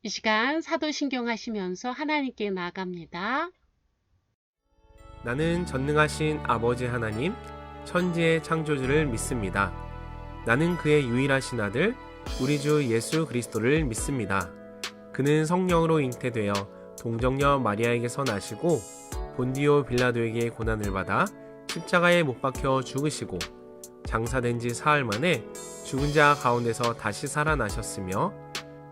이 시간 사도신경 하시면서 하나님께 나아갑니다. 나는 전능하신 아버지 하나님, 천지의 창조주를 믿습니다. 나는 그의 유일하신 아들, 우리 주 예수 그리스도를 믿습니다. 그는 성령으로 잉태되어 동정녀 마리아에게서 나시고 본디오 빌라도에게 고난을 받아 십자가에 못 박혀 죽으시고 장사된 지 사흘 만에 죽은 자 가운데서 다시 살아나셨으며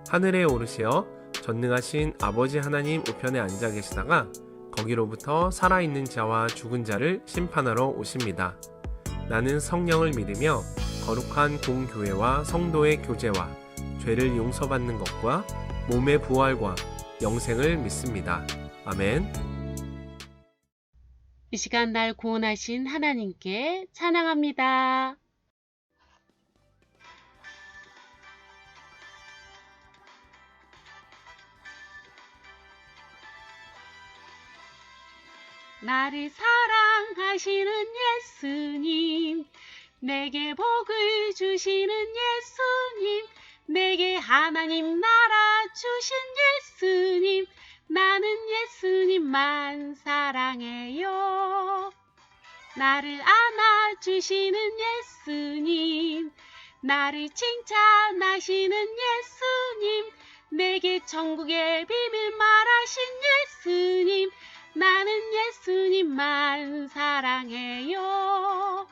하늘에 오르시어 전능하신 아버지 하나님 우편에 앉아 계시다가 거기로부터 살아있는 자와 죽은 자를 심판하러 오십니다. 나는 성령을 믿으며 거룩한 공교회와 성도의 교제와 죄를 용서받는 것과 몸의 부활과 영생을 믿습니다. 아멘. 이 시간 날 구원하신 하나님께 찬양합니다. 나를 사랑하시는 예수님, 내게 복을 주시는 예수님, 내게 하나님 나라 주신 예수님, 나는 예수님만 사랑해요. 나를 안아주시는 예수님, 나를 칭찬하시는 예수님, 내게 천국의 비밀 말하신 예수님, 나는 예수님만 사랑해요.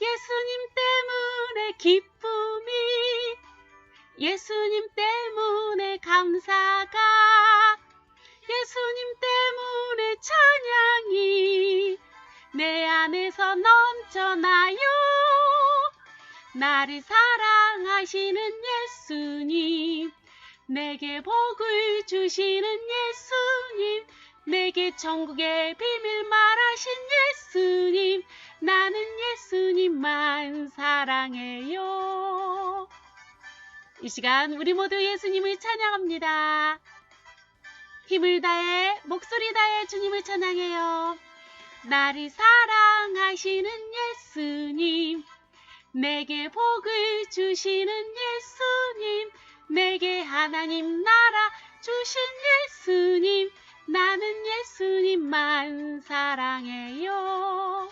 예수님 때문에 기쁨이, 예수님 때문에 감사가, 예수님 때문에 찬양이 내 안에서 넘쳐나요. 나를 사랑하시는 예수님, 내게 복을 주시는 예수님, 내게 천국의 비밀 말하신 예수님, 나는 예수님만 사랑해요. 이 시간 우리 모두 예수님을 찬양합니다. 힘을 다해 목소리 다해 주님을 찬양해요. 나를 사랑하시는 예수님, 내게 복을 주시는 예수님, 내게 하나님 나라 주신 예수님, 나는 예수님만 사랑해요.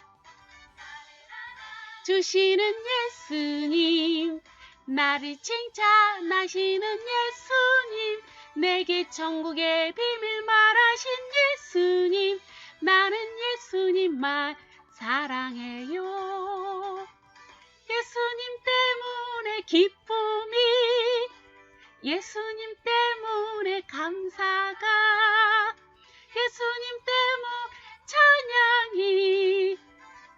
주시는 예수님, 나를 칭찬하시는 예수님, 내게 천국의 비밀 말하신 예수님, 나는 예수님만 사랑해요. 예수님 때문에 기쁨이, 예수님 때문에 감사가, 예수님 때문에 찬양이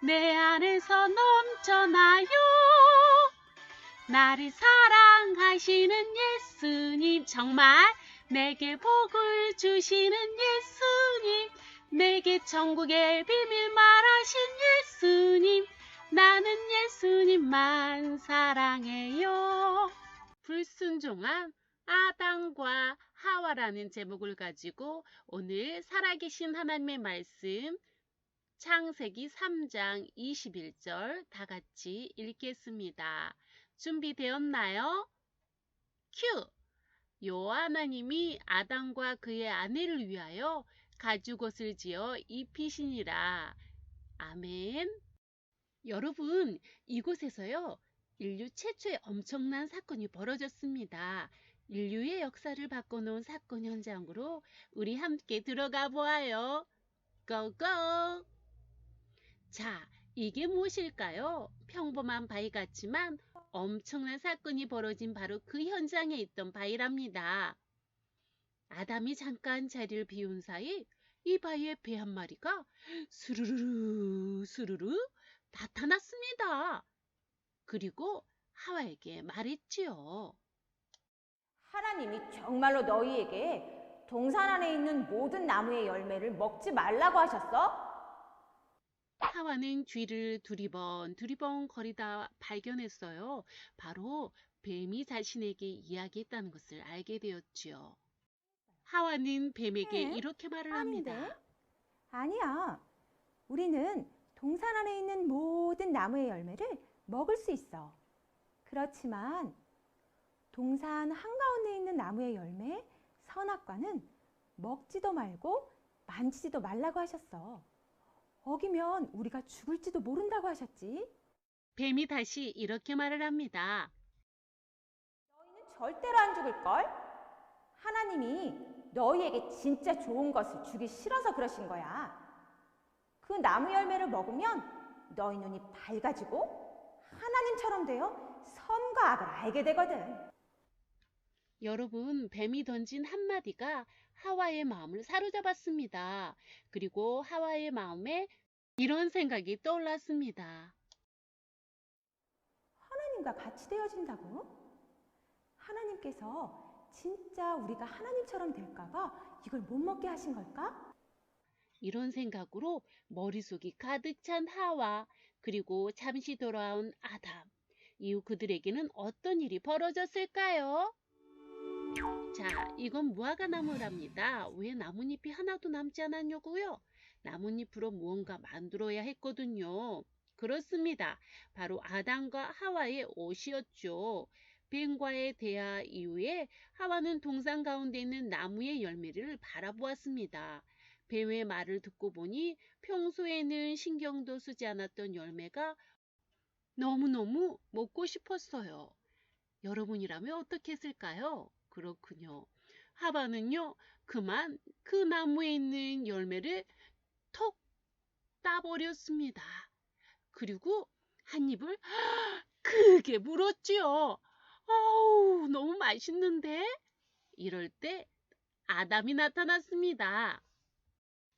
내 안에서 넘쳐나요. 나를 사랑하시는 예수님, 정말 내게 복을 주시는 예수님, 내게 천국의 비밀 말하신 예수님, 나는 예수님만 사랑해요. 불순종한 아담과 하와라는 제목을 가지고 오늘 살아계신 하나님의 말씀 창세기 3장 21절 다 같이 읽겠습니다. 준비되었나요? 큐! 여호와 하나님이 아담과 그의 아내를 위하여 가죽옷을 지어 입히시니라. 아멘. 여러분, 이곳에서요, 인류 최초의 엄청난 사건이 벌어졌습니다. 인류의 역사를 바꿔놓은 사건 현장으로 우리 함께 들어가 보아요. 고고! 자, 이게 무엇일까요? 평범한 바위 같지만 엄청난 사건이 벌어진 바로 그 현장에 있던 바위랍니다. 아담이 잠깐 자리를 비운 사이 이 바위에 배 한 마리가 스르르르 스르르 나타났습니다. 그리고 하와에게 말했지요. 하나님이 정말로 너희에게 동산 안에 있는 모든 나무의 열매를 먹지 말라고 하셨어? 하와는 뒤를 두리번 거리다 발견했어요. 바로 뱀이 자신에게 이야기했다는 것을 알게 되었지요. 하와는 뱀에게 이렇게 말을 아닌데? 합니다. 아니야. 우리는 동산 안에 있는 모든 나무의 열매를 먹을 수 있어. 그렇지만 동산 한가운데 있는 나무의 열매 선악과는 먹지도 말고 만지지도 말라고 하셨어. 어기면 우리가 죽을지도 모른다고 하셨지. 뱀이 다시 이렇게 말을 합니다. 너희는 절대로 안 죽을걸? 하나님이 너희에게 진짜 좋은 것을 주기 싫어서 그러신 거야. 그 나무 열매를 먹으면 너희 눈이 밝아지고 하나님처럼 되어 선과 악을 알게 되거든. 여러분, 뱀이 던진 한마디가 하와의 마음을 사로잡았습니다. 그리고 하와의 마음에 이런 생각이 떠올랐습니다. 하나님과 같이 되어진다고? 하나님께서 진짜 우리가 하나님처럼 될까봐 이걸 못 먹게 하신 걸까? 이런 생각으로 머릿속이 가득 찬 하와, 그리고 잠시 돌아온 아담. 이후 그들에게는 어떤 일이 벌어졌을까요? 자, 이건 무화과 나무랍니다. 왜 나뭇잎이 하나도 남지 않았냐고요? 나뭇잎으로 무언가 만들어야 했거든요. 그렇습니다. 바로 아담과 하와의 옷이었죠. 뱀과의 대화 이후에 하와는 동산 가운데 있는 나무의 열매를 바라보았습니다. 뱀의 말을 듣고 보니 평소에는 신경도 쓰지 않았던 열매가 너무너무 먹고 싶었어요. 여러분이라면 어떻게 했을까요? 그렇군요. 하바는요, 그만 그 나무에 있는 열매를 톡 따버렸습니다. 그리고 한 입을 크게 물었지요. 아우, 너무 맛있는데? 이럴 때 아담이 나타났습니다.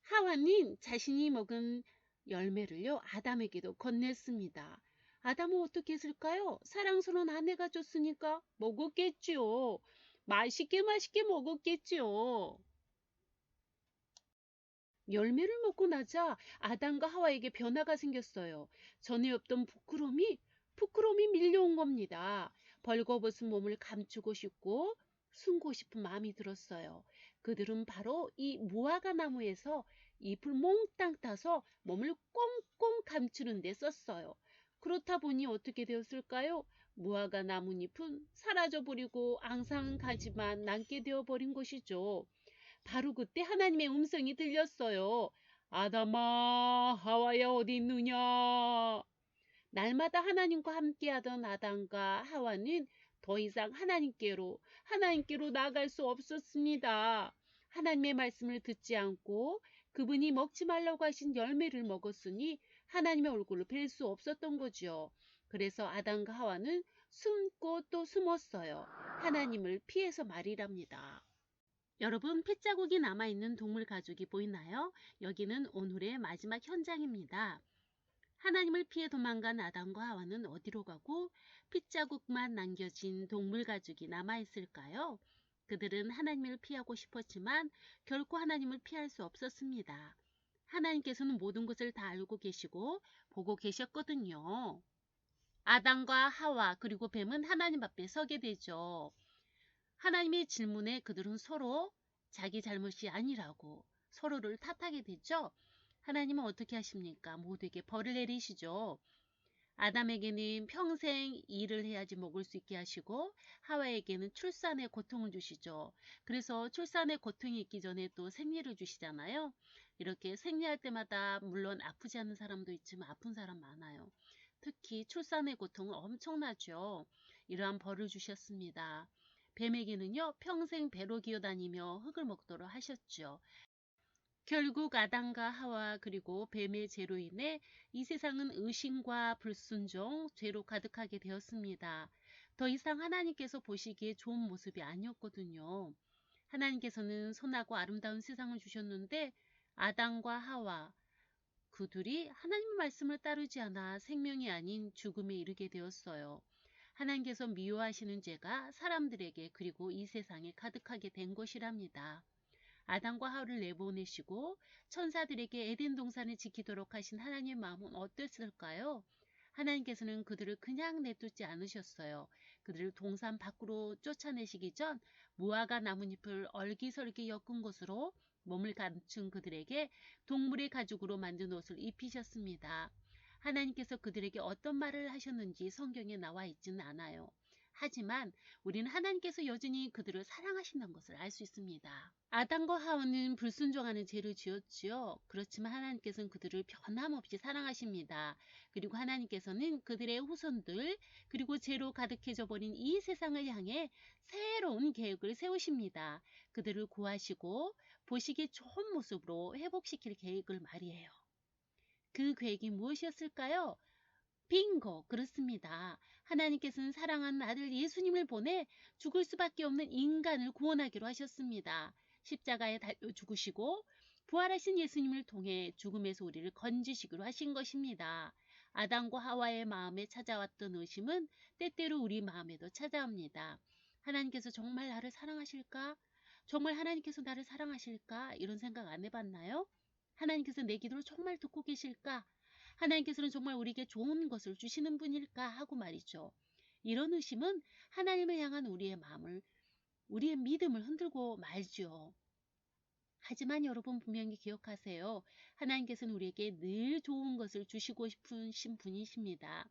하와는 자신이 먹은 열매를요, 아담에게도 건넸습니다. 아담은 어떻게 했을까요? 사랑스러운 아내가 줬으니까 먹었겠지요. 맛있게 먹었겠지요. 열매를 먹고 나자 아담과 하와에게 변화가 생겼어요. 전에 없던 부끄러움이 밀려온 겁니다. 벌거벗은 몸을 감추고 싶고 숨고 싶은 마음이 들었어요. 그들은 바로 이 무화과 나무에서 잎을 몽땅 따서 몸을 꽁꽁 감추는 데 썼어요. 그렇다 보니 어떻게 되었을까요? 무화과 나뭇잎은 사라져버리고 앙상한 가지만 남게 되어버린 것이죠. 바로 그때 하나님의 음성이 들렸어요. 아담아, 하와야 어디 있느냐? 날마다 하나님과 함께하던 아담과 하와는 더 이상 하나님께로 나아갈 수 없었습니다. 하나님의 말씀을 듣지 않고 그분이 먹지 말라고 하신 열매를 먹었으니 하나님의 얼굴을 뵐 수 없었던 거죠. 그래서 아담과 하와는 숨고 또 숨었어요. 하나님을 피해서 말이랍니다. 여러분, 핏자국이 남아있는 동물 가죽이 보이나요? 여기는 오늘의 마지막 현장입니다. 하나님을 피해 도망간 아담과 하와는 어디로 가고 핏자국만 남겨진 동물 가죽이 남아있을까요? 그들은 하나님을 피하고 싶었지만 결코 하나님을 피할 수 없었습니다. 하나님께서는 모든 것을 다 알고 계시고 보고 계셨거든요. 아담과 하와 그리고 뱀은 하나님 앞에 서게 되죠. 하나님의 질문에 그들은 서로 자기 잘못이 아니라고 서로를 탓하게 되죠. 하나님은 어떻게 하십니까? 모두에게 벌을 내리시죠. 아담에게는 평생 일을 해야지 먹을 수 있게 하시고 하와에게는 출산의 고통을 주시죠. 그래서 출산의 고통이 있기 전에 또 생리를 주시잖아요. 이렇게 생리할 때마다 물론 아프지 않은 사람도 있지만 아픈 사람 많아요. 특히 출산의 고통은 엄청나죠. 이러한 벌을 주셨습니다. 뱀에게는요, 평생 배로 기어다니며 흙을 먹도록 하셨죠. 결국 아담과 하와 그리고 뱀의 죄로 인해 이 세상은 의심과 불순종, 죄로 가득하게 되었습니다. 더 이상 하나님께서 보시기에 좋은 모습이 아니었거든요. 하나님께서는 선하고 아름다운 세상을 주셨는데 아담과 하와 그들이 하나님의 말씀을 따르지 않아 생명이 아닌 죽음에 이르게 되었어요. 하나님께서 미워하시는 죄가 사람들에게 그리고 이 세상에 가득하게 된 것이랍니다. 아담과 하와를 내보내시고 천사들에게 에덴 동산을 지키도록 하신 하나님의 마음은 어땠을까요? 하나님께서는 그들을 그냥 내두지 않으셨어요. 그들을 동산 밖으로 쫓아내시기 전 무화과 나뭇잎을 얼기설기 엮은 것으로 몸을 감춘 그들에게 동물의 가죽으로 만든 옷을 입히셨습니다. 하나님께서 그들에게 어떤 말을 하셨는지 성경에 나와 있지는 않아요. 하지만 우리는 하나님께서 여전히 그들을 사랑하신다는 것을 알 수 있습니다. 아담과 하와는 불순종하는 죄를 지었지요. 그렇지만 하나님께서는 그들을 변함없이 사랑하십니다. 그리고 하나님께서는 그들의 후손들 그리고 죄로 가득해져 버린 이 세상을 향해 새로운 계획을 세우십니다. 그들을 구하시고 보시기에 좋은 모습으로 회복시킬 계획을 말이에요. 그 계획이 무엇이었을까요? 빙고! 그렇습니다. 하나님께서는 사랑하는 아들 예수님을 보내 죽을 수밖에 없는 인간을 구원하기로 하셨습니다. 십자가에 달려 죽으시고 부활하신 예수님을 통해 죽음에서 우리를 건지시기로 하신 것입니다. 아담과 하와의 마음에 찾아왔던 의심은 때때로 우리 마음에도 찾아옵니다. 하나님께서 정말 나를 사랑하실까? 정말 하나님께서 나를 사랑하실까? 이런 생각 안 해봤나요? 하나님께서 내 기도를 정말 듣고 계실까? 하나님께서는 정말 우리에게 좋은 것을 주시는 분일까? 하고 말이죠. 이런 의심은 하나님을 향한 우리의 마음을, 우리의 믿음을 흔들고 말죠. 하지만 여러분 분명히 기억하세요. 하나님께서는 우리에게 늘 좋은 것을 주시고 싶으신 분이십니다.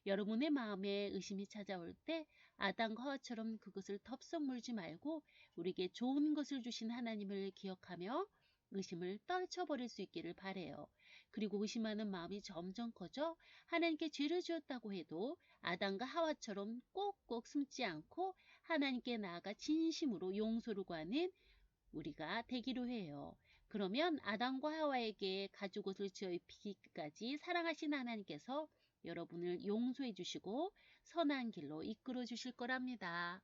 여러분의 마음에 의심이 찾아올 때 아담과 하와처럼 그것을 덥석 물지 말고 우리에게 좋은 것을 주신 하나님을 기억하며 의심을 떨쳐버릴 수 있기를 바라요. 그리고 의심하는 마음이 점점 커져 하나님께 죄를 지었다고 해도 아담과 하와처럼 꼭꼭 숨지 않고 하나님께 나아가 진심으로 용서를 구하는 우리가 되기로 해요. 그러면 아담과 하와에게 가죽옷을 지어 입히기까지 사랑하신 하나님께서 여러분을 용서해 주시고 선한 길로 이끌어 주실 거랍니다.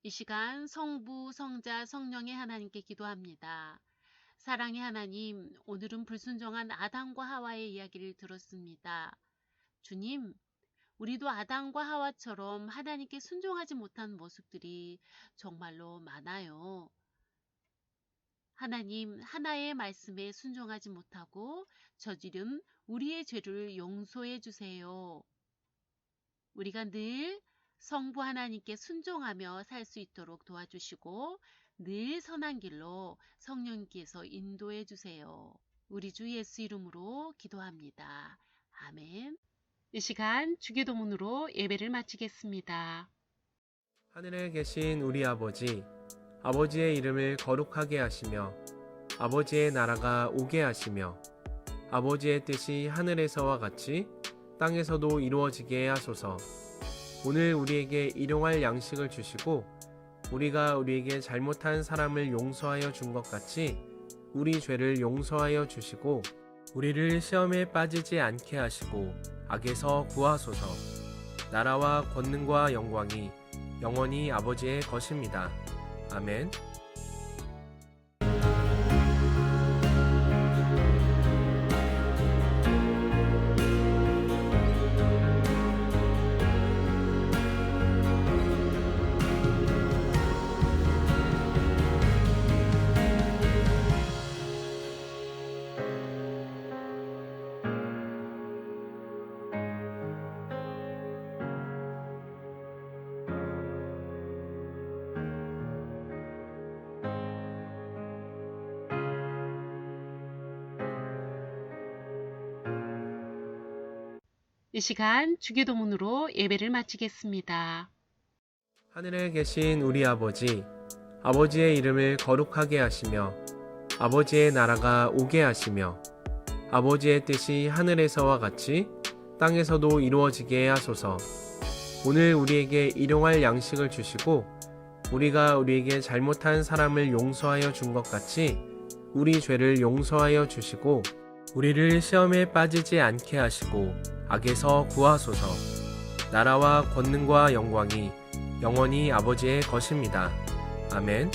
이 시간 성부, 성자, 성령의 하나님께 기도합니다. 사랑의 하나님, 오늘은 불순종한 아담과 하와의 이야기를 들었습니다. 주님, 우리도 아담과 하와처럼 하나님께 순종하지 못한 모습들이 정말로 많아요. 하나님, 하나의 말씀에 순종하지 못하고 저지른 우리의 죄를 용서해 주세요. 우리가 늘 성부 하나님께 순종하며 살 수 있도록 도와주시고 늘 선한 길로 성령께서 인도해 주세요. 우리 주 예수 이름으로 기도합니다. 아멘. 이 시간 주기도문으로 예배를 마치겠습니다. 하늘에 계신 우리 아버지, 아버지의 이름을 거룩하게 하시며 아버지의 나라가 오게 하시며 아버지의 뜻이 하늘에서와 같이 땅에서도 이루어지게 하소서. 오늘 우리에게 일용할 양식을 주시고 우리가 우리에게 잘못한 사람을 용서하여 준 것 같이 우리 죄를 용서하여 주시고 우리를 시험에 빠지지 않게 하시고 악에서 구하소서. 나라와 권능과 영광이 영원히 아버지의 것입니다. 아멘. 이 시간 주기도문으로 예배를 마치겠습니다. 하늘에 계신 우리 아버지, 아버지의 이름을 거룩하게 하시며 아버지의 나라가 오게 하시며 아버지의 뜻이 하늘에서와 같이 땅에서도 이루어지게 하소서. 오늘 우리에게 일용할 양식을 주시고 우리가 우리에게 잘못한 사람을 용서하여 준 것 같이 우리 죄를 용서하여 주시고 우리를 시험에 빠지지 않게 하시고 악에서 구하소서. 나라와 권능과 영광이 영원히 아버지의 것입니다. 아멘.